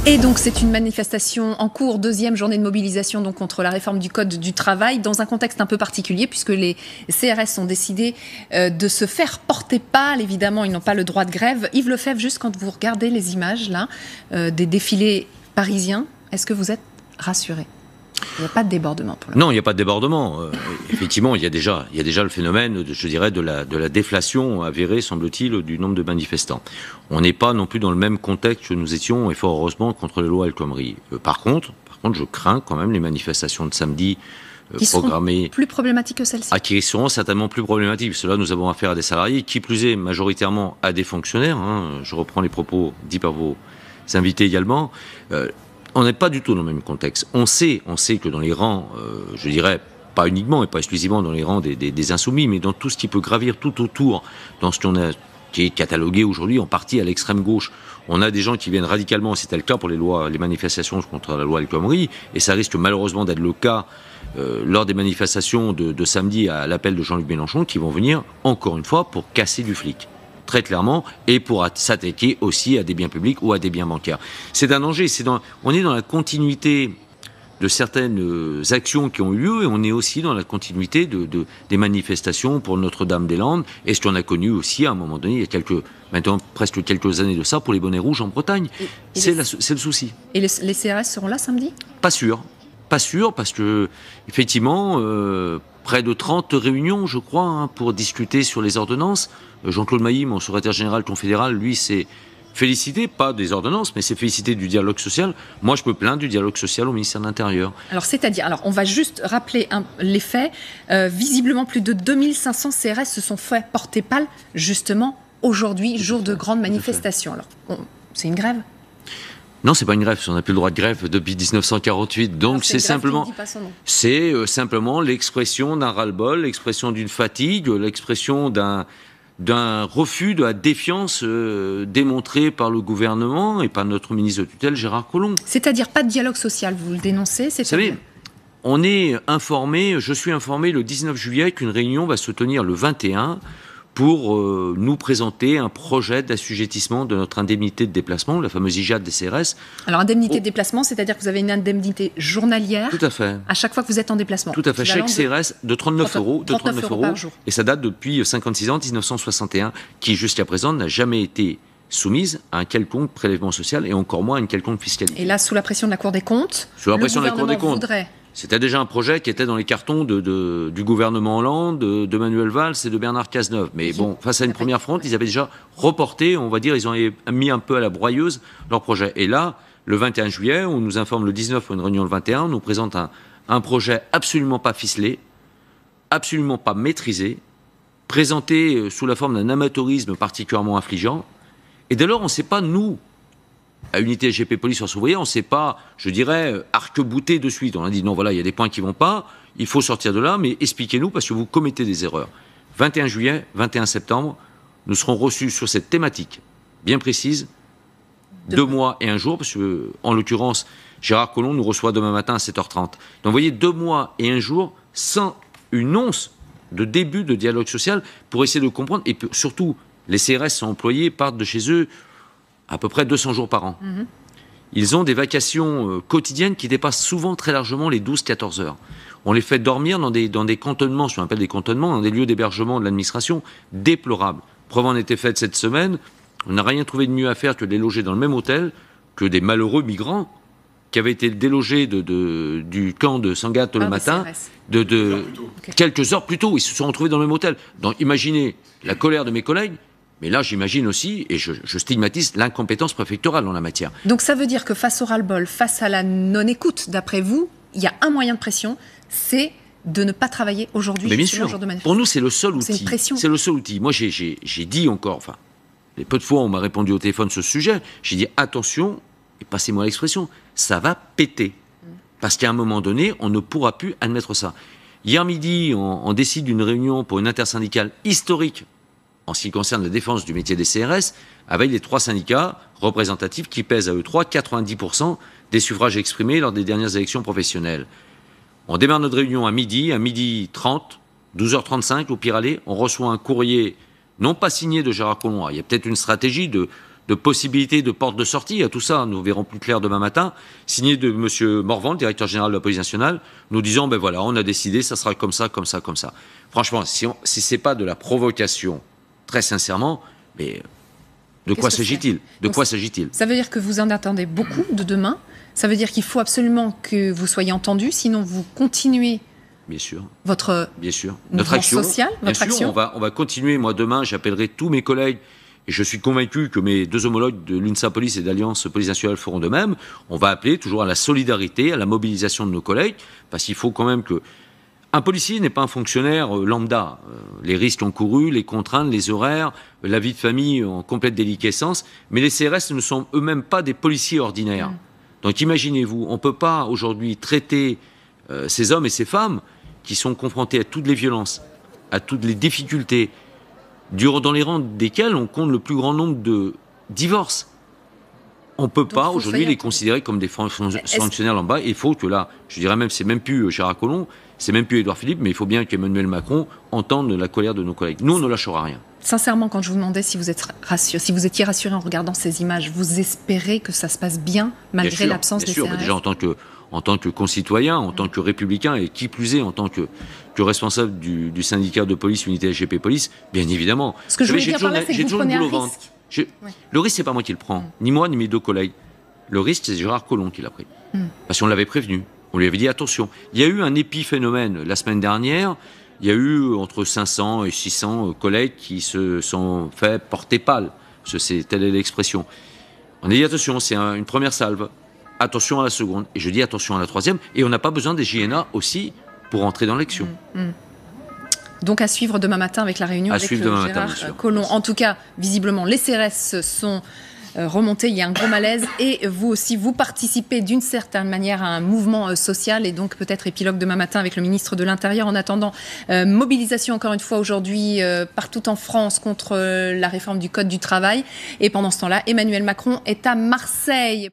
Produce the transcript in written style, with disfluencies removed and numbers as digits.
Et donc c'est une manifestation en cours, deuxième journée de mobilisation donc contre la réforme du Code du travail, dans un contexte un peu particulier puisque les CRS ont décidé de se faire porter pâle. Évidemment, ils n'ont pas le droit de grève. Yves Lefebvre, juste quand vous regardez les images là des défilés parisiens, est-ce que vous êtes rassuré ? Il n'y a pas de débordement pour Non, il n'y a pas de débordement. Effectivement, il y a déjà le phénomène, je dirais, de la déflation avérée, semble-t-il, du nombre de manifestants. On n'est pas non plus dans le même contexte que nous étions, et fort heureusement, contre la loi El Khomri. Par contre, je crains quand même les manifestations de samedi qui programmées. Seront plus problématiques que celles-ci. Qui seront certainement plus problématiques. Parce que là, nous avons affaire à des salariés, qui plus est majoritairement à des fonctionnaires. Je reprends les propos dits par vos invités également. On n'est pas du tout dans le même contexte. On sait que dans les rangs, je dirais, pas uniquement et pas exclusivement dans les rangs des insoumis, mais dans tout ce qui peut gravir tout autour, dans ce qui est catalogué aujourd'hui en partie à l'extrême gauche. On a des gens qui viennent radicalement, c'était le cas pour les manifestations contre la loi El Khomri, et ça risque malheureusement d'être le cas lors des manifestations de samedi à l'appel de Jean-Luc Mélenchon, qui vont venir, encore une fois, pour casser du flic. Très clairement, et pour s'attaquer aussi à des biens publics ou à des biens bancaires. C'est un danger, on est dans la continuité de certaines actions qui ont eu lieu, et on est aussi dans la continuité des manifestations pour Notre-Dame-des-Landes, et ce qu'on a connu aussi à un moment donné, il y a maintenant presque quelques années de ça, pour les bonnets rouges en Bretagne. C'est le souci. Et les CRS seront là samedi ? Pas sûr, parce que, effectivement, près de 30 réunions, je crois, pour discuter sur les ordonnances. Jean-Claude Mailly, mon secrétaire général confédéral, lui, s'est félicité, pas des ordonnances, mais s'est félicité du dialogue social. Moi, je me plains du dialogue social au ministère de l'Intérieur. Alors, on va juste rappeler les faits. Visiblement, plus de 2500 CRS se sont fait porter pâle, justement, aujourd'hui, jour de grande manifestation. Alors, c'est une grève ? Non, c'est pas une grève, on n'a plus le droit de grève depuis 1948, donc c'est simplement l'expression d'un ras-le-bol, l'expression d'une fatigue, l'expression d'un refus de la défiance démontrée par le gouvernement et par notre ministre de tutelle Gérard Collomb. C'est-à-dire pas de dialogue social, vous le dénoncez, Vous savez, je suis informé le 19 juillet qu'une réunion va se tenir le 21 pour nous présenter un projet d'assujettissement de notre indemnité de déplacement, la fameuse IJAD des CRS. Alors, indemnité de déplacement, c'est-à-dire que vous avez une indemnité journalière. Tout à fait. À chaque fois que vous êtes en déplacement. Tout à fait. Chaque CRS de 39 euros. 39 euros par jour. Et ça date depuis 56 ans, 1961, qui jusqu'à présent n'a jamais été soumise à un quelconque prélèvement social et encore moins à une quelconque fiscalité. Et là, sous la pression de la Cour des comptes, sous la pression de la Cour des comptes. Voudrait... C'était déjà un projet qui était dans les cartons du gouvernement Hollande, de Manuel Valls et de Bernard Cazeneuve. Mais bon, face à une première fronde, ils avaient déjà reporté, on va dire, ils ont mis un peu à la broyeuse leur projet. Et là, le 21 juillet, on nous informe le 19 pour une réunion le 21, on nous présente un projet absolument pas ficelé, absolument pas maîtrisé, présenté sous la forme d'un amateurisme particulièrement affligeant. Et dès lors, on ne sait pas, nous, à Unité SGP Police Force Ouvrière, on ne s'est pas, je dirais, arc-bouté de suite. On a dit non, voilà, il y a des points qui ne vont pas, il faut sortir de là, mais expliquez-nous parce que vous commettez des erreurs. 21 juillet, 21 septembre, nous serons reçus sur cette thématique bien précise, 2 mois et 1 jour, parce que, en l'occurrence, Gérard Collomb nous reçoit demain matin à 7h30. Donc vous voyez, 2 mois et 1 jour, sans une once de début de dialogue social, pour essayer de comprendre, et surtout, les CRS sont employés, partent de chez eux, à peu près 200 jours par an. Ils ont des vacations quotidiennes qui dépassent souvent très largement les 12-14 heures. On les fait dormir dans des cantonnements, ce qu'on appelle des cantonnements, dans des lieux d'hébergement de l'administration déplorables. Preuve en était faite cette semaine, on n'a rien trouvé de mieux à faire que de les loger dans le même hôtel que des malheureux migrants qui avaient été délogés du camp de Sangatte le matin, quelques heures plus tôt. Ils se sont retrouvés dans le même hôtel. Donc imaginez la colère de mes collègues. Mais là, j'imagine aussi, et je stigmatise l'incompétence préfectorale en la matière. Donc ça veut dire que face au ras-le-bol, face à la non-écoute, d'après vous, il y a un moyen de pression, c'est de ne pas travailler aujourd'hui. Mais bien sûr, pour nous, c'est le seul outil. C'est une pression. C'est le seul outil. Moi, j'ai dit encore, enfin, les peu de fois où on m'a répondu au téléphone sur ce sujet, j'ai dit attention, et passez-moi l'expression, ça va péter. Parce qu'à un moment donné, on ne pourra plus admettre ça. Hier midi, on décide d'une réunion pour une intersyndicale historique en ce qui concerne la défense du métier des CRS, avec les 3 syndicats représentatifs qui pèsent à eux 3 90% des suffrages exprimés lors des dernières élections professionnelles. On démarre notre réunion à midi 30, 12h35 au pire aller, on reçoit un courrier non pas signé de Gérard Collomb. Il y a peut-être une stratégie de possibilités de porte de sortie à tout ça. Nous verrons plus clair demain matin, signé de M. Morvan, le directeur général de la police nationale, nous disant, ben voilà, on a décidé, ça sera comme ça, comme ça, comme ça. Franchement, si c'est pas de la provocation, très sincèrement, mais de quoi s'agit-il? De quoi s'agit-il? Ça veut dire que vous en attendez beaucoup de demain. Ça veut dire qu'il faut absolument que vous soyez entendu, sinon vous continuez. Bien sûr. Votre notre action sociale, votre action. On va continuer. Moi, demain, j'appellerai tous mes collègues. Et je suis convaincu que mes deux homologues de l'UNSA Police et d'Alliance Police Nationale feront de même. On va appeler toujours à la solidarité, à la mobilisation de nos collègues, parce qu'il faut quand même que... Un policier n'est pas un fonctionnaire lambda. Les risques encourus, les contraintes, les horaires, la vie de famille en complète déliquescence. Mais les CRS ne sont eux-mêmes pas des policiers ordinaires. Donc imaginez-vous, on ne peut pas aujourd'hui traiter ces hommes et ces femmes qui sont confrontés à toutes les violences, à toutes les difficultés, dans les rangs desquels on compte le plus grand nombre de divorces. On ne peut pas aujourd'hui les considérer comme des fonctionnaires lambda. Il faut que là, je dirais même, c'est même plus Gérard Collomb, c'est même plus Édouard Philippe, mais il faut bien qu'Emmanuel Macron entende la colère de nos collègues. Nous, on ne lâchera rien. Sincèrement, quand je vous demandais si vous étiez rassuré en regardant ces images, vous espérez que ça se passe bien malgré l'absence des CRS? Bien sûr, déjà en tant que concitoyen, en tant que républicain, et qui plus est, en tant que responsable du syndicat de police, unité SGP Police, bien évidemment. Ce que je veux dire par là, c'est que vous prenez un risque. Le risque, c'est pas moi qui le prends, ni moi, ni mes deux collègues. Le risque, c'est Gérard Collomb qui l'a pris. Parce qu'on l'avait prévenu. On lui avait dit attention. Il y a eu un épiphénomène la semaine dernière. Il y a eu entre 500 et 600 collègues qui se sont fait porter pâle. Telle est l'expression. On a dit attention, c'est une première salve. Attention à la seconde. Et je dis attention à la troisième. Et on n'a pas besoin des JNA aussi pour entrer dans l'action. Donc à suivre demain matin avec la réunion avec Gérard Collomb. En tout cas, visiblement, les CRS sont remontés, il y a un gros malaise. Et vous aussi, vous participez d'une certaine manière à un mouvement social. Et donc peut-être épilogue demain matin avec le ministre de l'Intérieur. En attendant, mobilisation encore une fois aujourd'hui partout en France contre la réforme du Code du travail. Et pendant ce temps-là, Emmanuel Macron est à Marseille.